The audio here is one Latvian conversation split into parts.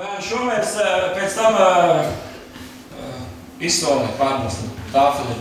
Bērni šo mēs pēc tam izsolē pārnesam tāfeli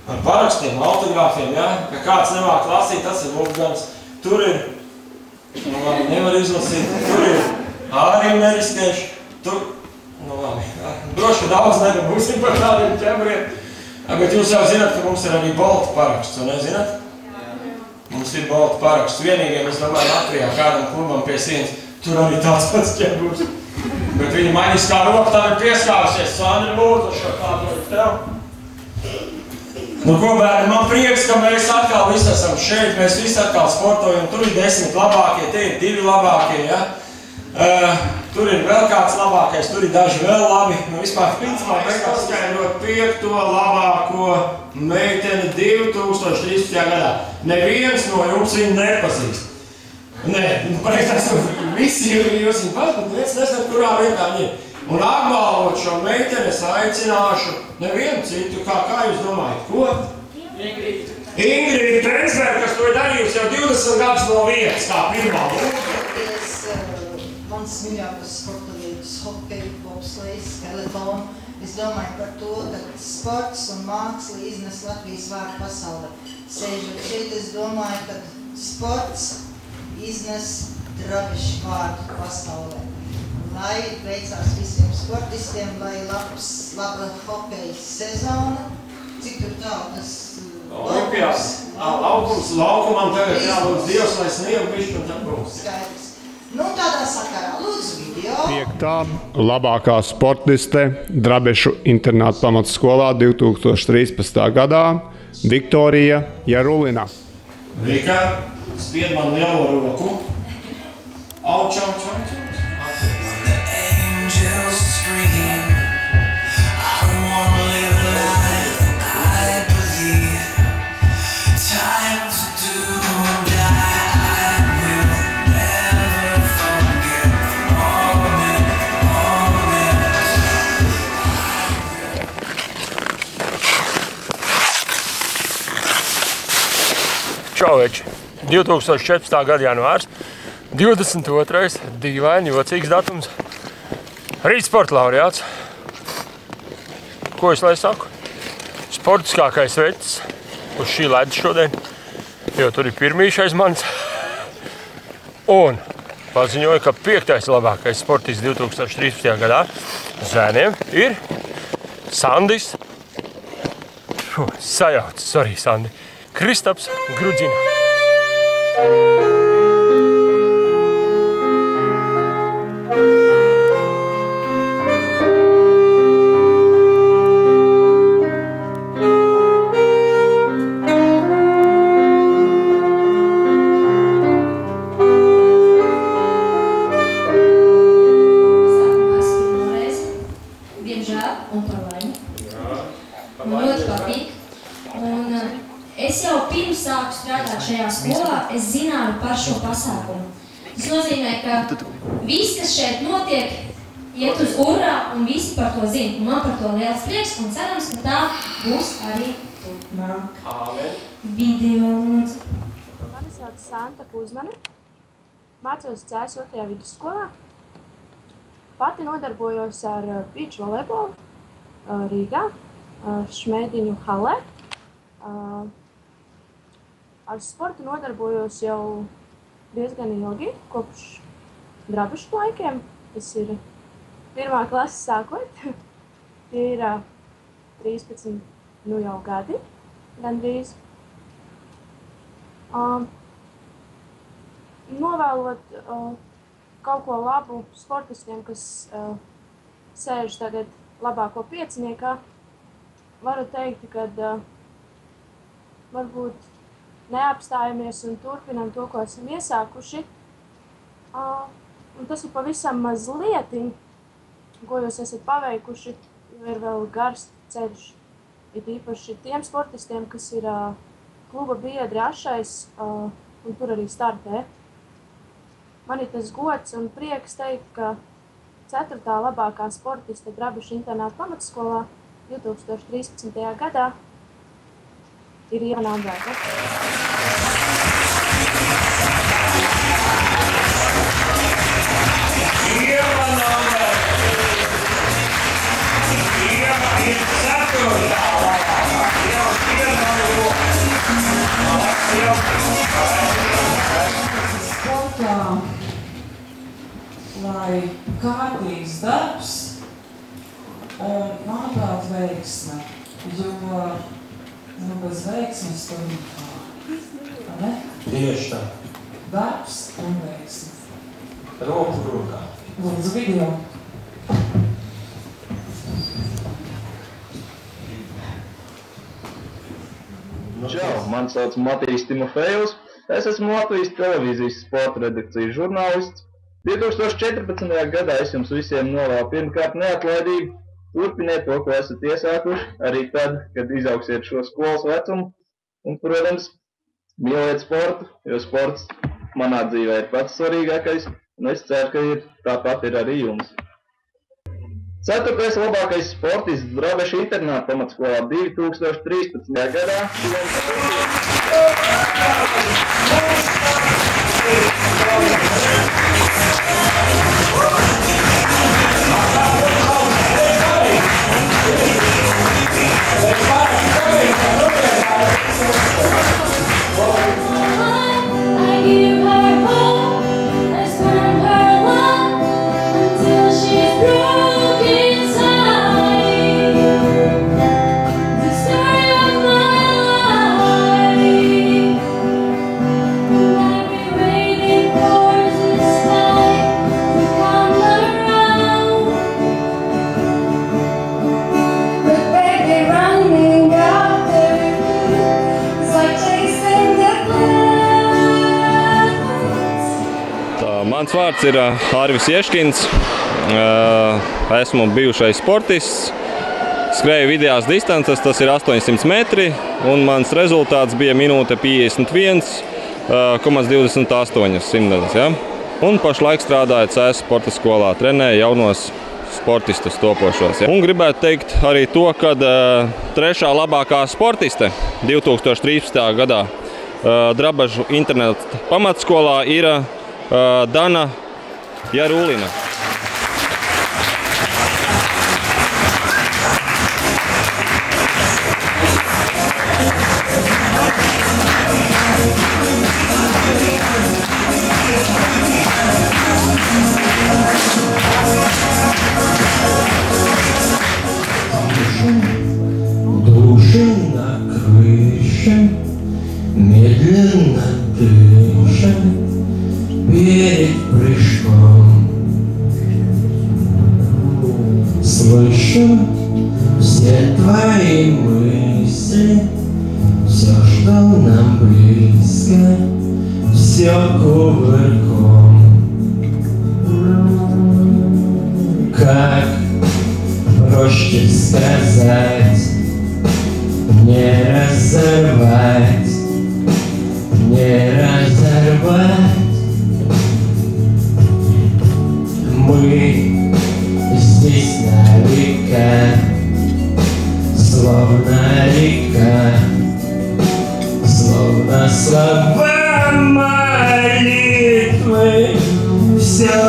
ar parakstiem, autogrāfiem, ja? Ka kāds nemāk lasīt, tas ir Wolfgangs. Tur ir, nu labi, nevar izlasīt, tur ir arī neriskējuši. Tur, nu labi, droši daudz nebūsim par tādiem ķembriem. Bet jūs jau zināt, ka mums ir arī Bolta paraksts, un nezināt? Mums ir Bolta paraksts. Vienīgiem, es domāju, Latvijā kādam klubam pie sienas, tur arī tāds pats ķemburs. Bet viņi maņas kā roka tam ir pieskāvusies. Sandri, lūdzu, šo kādu ir tev. Nu, ko bērni, man prieks, ka mēs atkal visi esam šeit, mēs visi atkal sportojam. Tur ir 10 labākie, te ir 2 labākie, ja? Tur ir vēl kāds labākais, tur ir daži vēl labi. Nu, vispār, principā, beigās skaidrot 5. labāko meiteni 2013. gadā. Neviens no jums viņu nepazīst. Nē, nu, pareizās, visi jūs viņu pazīst, bet viens nezinu, kurā vietā viņi ir. Un apbalvot šo meiteni es aicināšu nevienu citu, kā jūs domājat, ko? Ingrīda Trensberga, kas to ir darījusi jau 20 gadus no vietas, kā pirmā. Mans mīļākais sportavietis, hokeju, bobslejs, skeletonu. Es domāju par to, ka sports un māksla iznes Latvijas vārdu pasaulē. Sēžot šeit, es domāju, ka sports iznes Drabešu vārdu pasaulē. Lai veicās visiem sportistiem, lai laba hokeja sezona. Cik tur tālu tas Olimpiās. Laukumam tagad jālūdz Dievs, lai sniegu bišķi un tad būs. Skaidrs. Nu, tādā sakarā, lūdzu video. 5. labākā sportiste Drabešu internāta pamatskolā 2013. gadā Viktorija Jarulina. Vika, spied man lielo roku. Auč, auč, auč. Čauveči, 2014. gada janvārs, 22. dīvaini, jocīgs datums, rīt sporta laureāts. Ko es lai saku? Sportiskākais vecs uz šī ledus šodien, jo tur ir pirmīšais mans. Un paziņoju, ka 5. labākais sportists 2013. gadā zēniem ir Sandis, Sandi. Kristaps Grudzina. Diemžēl un par laimi. Man ļoti patīk. Es jau pirms sāku strādāt šajā skolā, es zināju par šo pasākumu. Tas nozīmē, ka viss, kas šeit notiek, iet uz urā un visi par to zina. Un man par to liels prieks un cerams, ka tā būs arī turpmāk. Video lūdzu. Mani sauc Santa Kuzmane. Mācos C2. vidusskolā. Pati nodarbojos ar beach volejbolu Rīgā, Šmēdiņu halē. Ar sportu nodarbojos jau diezgan ilgi, kopš Drabešu laikiem. Tas ir 1. klases sākot. Tie ir 13 nu jau gadi, gandrīz. Novēlot kaut ko labu sportistiem, kas sēž tagad labāko pieciniekā, varu teikt, ka varbūt neapstājamies un turpinam to, ko esam iesākuši. Un tas ir pavisam maz lietiņ, ko jūs esat paveikuši, jo ir vēl gars ceļš. Ir īpaši tiem sportistiem, kas ir kluba biedri Ašais un tur arī startē. Man ir tas gods un prieks teikt, ka 4. labākā sportiste Drabešu internāta pamatskolā 2013. gadā ir Ieva Nāmberga. Ieva Nāmberga! Sportā, lai kārtīgs darbs un, manuprāt, veiksme, jo bez veiksmes tur nekā, ne? Tieši tā. Darbs un veiksme. Roku rokā. Lūdzu, video. Čau, man sauc Matīs Timofejus. Es esmu Latvijas televīzijas sporta redakcijas žurnālists. 2014. gadā es jums visiem novēlu pirmkārt neatlaidību. Turpiniet to, ko esat iesākuši, arī tad, kad izauksiet šo skolas vecumu. Un, protams, mīliet sportu, jo sports manā dzīvē ir pats svarīgākais. Un es ceru, ka tāpat ir arī jums. 4. labākais sportists Drabešu internāta pamatskolā 2013. gadā. Mans vārds ir Arvis Ieškins. Esmu bijušais sportists. Skrēju vidējās distances, tas ir 800 metri, un mans rezultāts bija minūte 51,28 simtdaļas. Ja? Un pašlaik strādāju CS sporta skolā, trenēju jaunos sportistus topošos. Ja? Un gribētu teikt arī to, ka trešā labākā sportiste 2013. gadā Drabešu internāta pamatskolā ir Dana Jarulina. Дружина крыша, медленно дыша перед прыжком. Слышу все твои мысли, все, что нам близко, все кувырком. Как проще сказать, не разорвать, не разорвать. Мы здесь на века, словно река, словно слова молитвы. Все,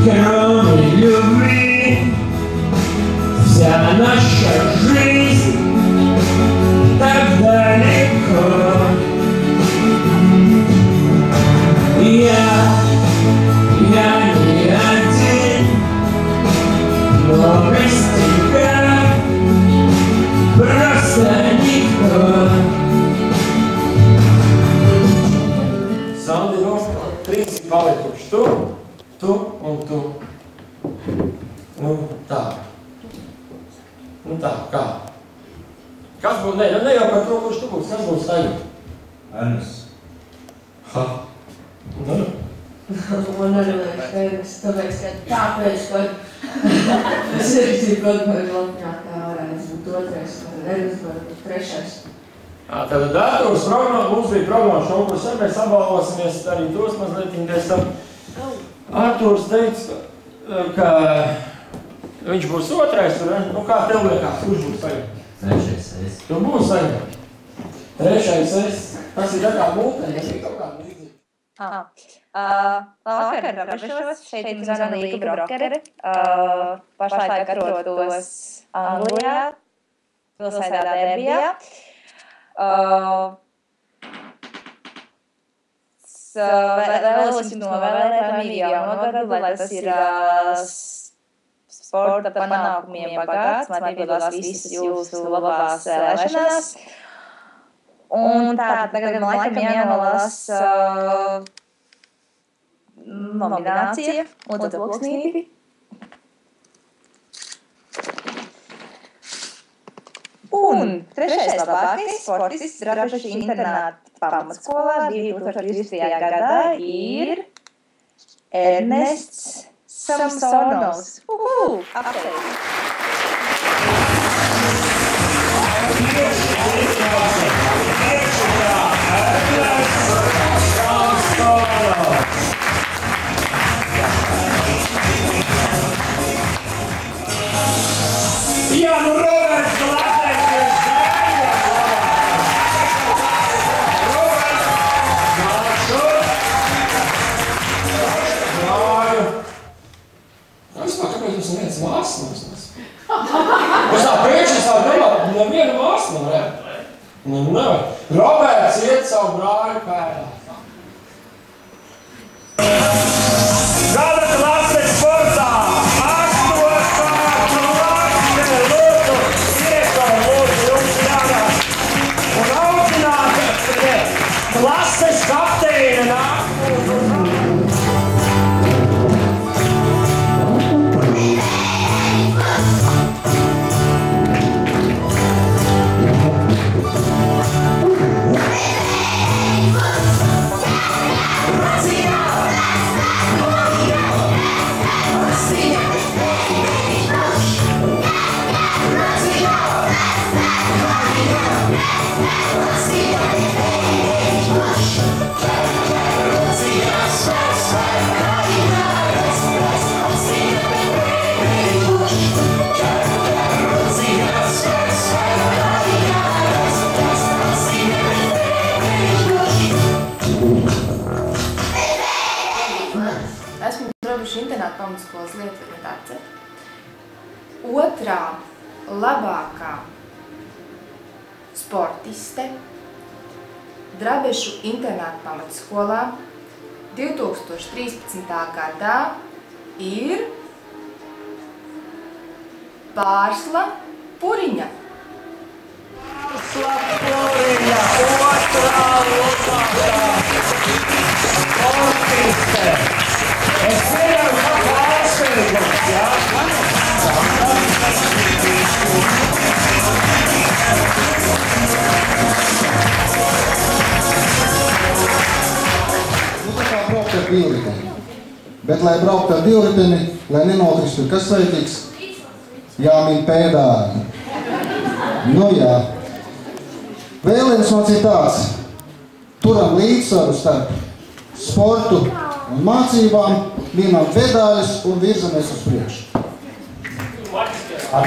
кроме любви, вся наша жизнь так далеко. Я не один, но без тебя просто никто. Sandi Roska, 3 palikuši tu un tu. Nu tā. Nu tā, kā? Kas būs? Ne jau par to, kurš tu būs. Kas būs tagad? Ernsts. Ha. Nu? Man arī liekas, ka Ernsts, tāpēc, ka es arī godmēju Latvijā, kā varētu būt otrais, ka Ernsts var būt trešais. Tad Artūrs prognozes, mums bija prognozes šobrīd, sen mēs apbalvosimies arī tos mazliet pēc tam. Artūrs teica, ka viņš būs otrais, nu kā tev liekas, kurš būs tagad? Trešais es. Tu būs tagad. Trešais es. Tas ir tā kā mūte, tas ir kaut kā līdzīgi. Labvakar, Rabešos, šeit jums zvana Līga Brokere. Pašlaik atrodos Anglijā, pilsētā Derbijā. Vēlos jums novēlēt laimīgu jauno gadu, lai tas ir sporta panākumiem bagāts, lai piedalās visas jūsu labās vēlēšanās. Un tā, tagad man laikam jānolas nominācija, lūdzu ploksnīti. Un trešais labākais sportists Drabešu internāta pamatskolā 2020. gadā ir Ernests Samsonovs. Apsveicu! Jā, nu Roberts Latēks! Kāpēc jums neviens mākslas nes? Es tā pēkšņi sāku domāt, nevienu mākslu nevar. Nevar. Roberts iet savu brāļu pēdā. Gada klases sportā! 8. klase, lūdzu, iekam, lūdzu, jums jānāk. Un aucināt klases kapteini nāk. Esmu Drabešu internāta pamatskolas Lietuvieņa Dace. Otrā labākā sportiste Drabešu internāta pamatskolā 2013. gadā ir Pārsla Puriņa. Pārsla Puriņa, otrā labākā sportiste. Es nevaru pārsteigums, jā? Tā kā braukt ar divriteni. Bet, lai braukt ar divriteni, lai nenokristu, kas vajadzīgs? Jāmin pēdāji. Nu jā. Vēlējums man ir tāds. Turam līdzsvaru starp sportu un mācībām, vienam pedāļus un virzamies uz priekšu.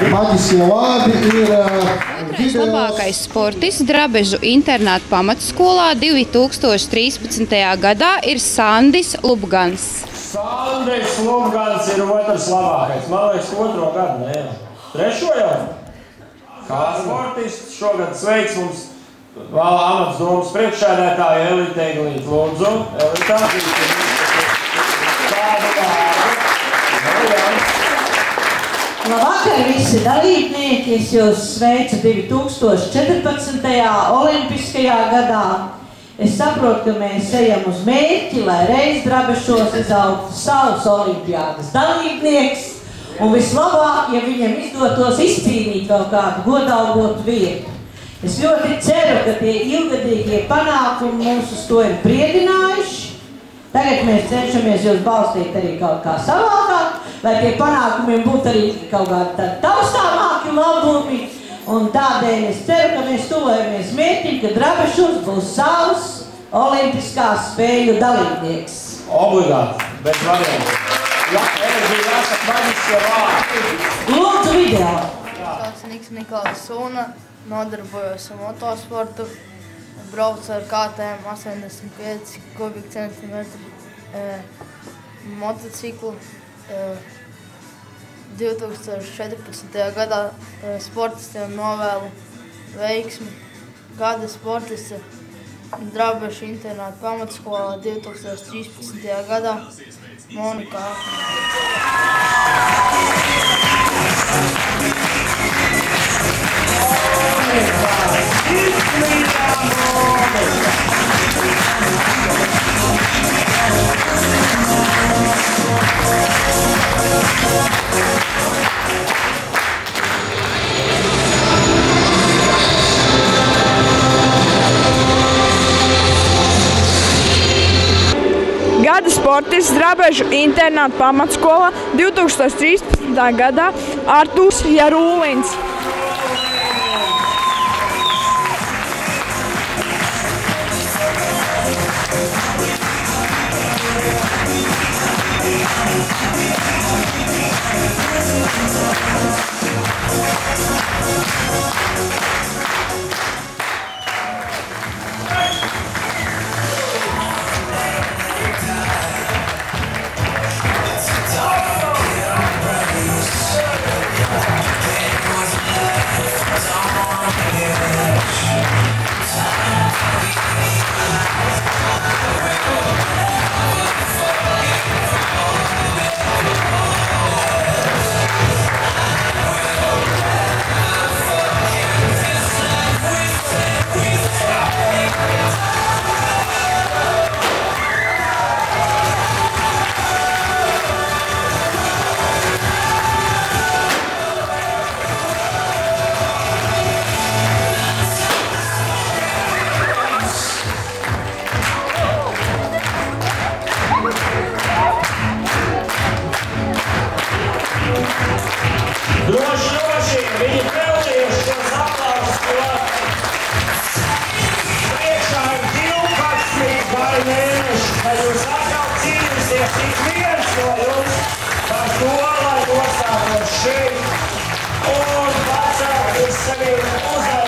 Maģiskie vārdi ir Otrais labākais sportists Drabežu internāta pamatskolā 2013. gadā ir Sandis Lubgans. Sandis Lubgans ir otrs labākais. Man liekas, otro gadu, ne jau. Trešo jau? Kā sportists šogad sveiks mums Valā amats domas priekšsēdētāja Elita Eglīte. Lūdzu, Elita. Kādu vārdu? Labvakar visi dalībnieki, es jūs sveicu 2014. olimpiskajā gadā. Es saprotu, ka mēs ejam uz mērķi, lai reiz Drabešos izaugtu savus olimpiādas dalībnieks. Un vislabāk, ja viņam izdotos izcīnīt vēl kādu godalgotu vietu. Es ļoti ceru, ka tie ilgadīgie panākumi mūs uz to ir briedinājuši. Tagad mēs cenšamies jūs balstīt arī kaut kā savādāk, lai tie panākumiem būtu arī kaut kādi taustāmāki labumi. Un tādēļ es ceru, ka mēs tuvojamies mērķim, ka Drabešos būs savs olimpiskās spēļu dalībnieks. Obligāti, bet varianti. Jā, Elizija, jāsaka maģiskie vārdi. Lūdzu video. Sauc Niks Nikolais Sūna, nodarbojos ar motosportu, braucu ar KTM 85 kubikcentimetru motociklu. 2014. gadā sportistiem novēlu veiksmi. Gada sportiste Drabešu internāta pamatskolā 2013. gadā Monika Gada sportists Drabešu internāta pamatskola 2013. gadā Artūrs Jarūlins. Droši, viņi pelnījuši šos aplausus, jo priekšā ir 12 gari mēneši, kad jūs atkal cīnīsies ik viens no jums par to, lai nostātos šeit un pacelties saviem uzmanības.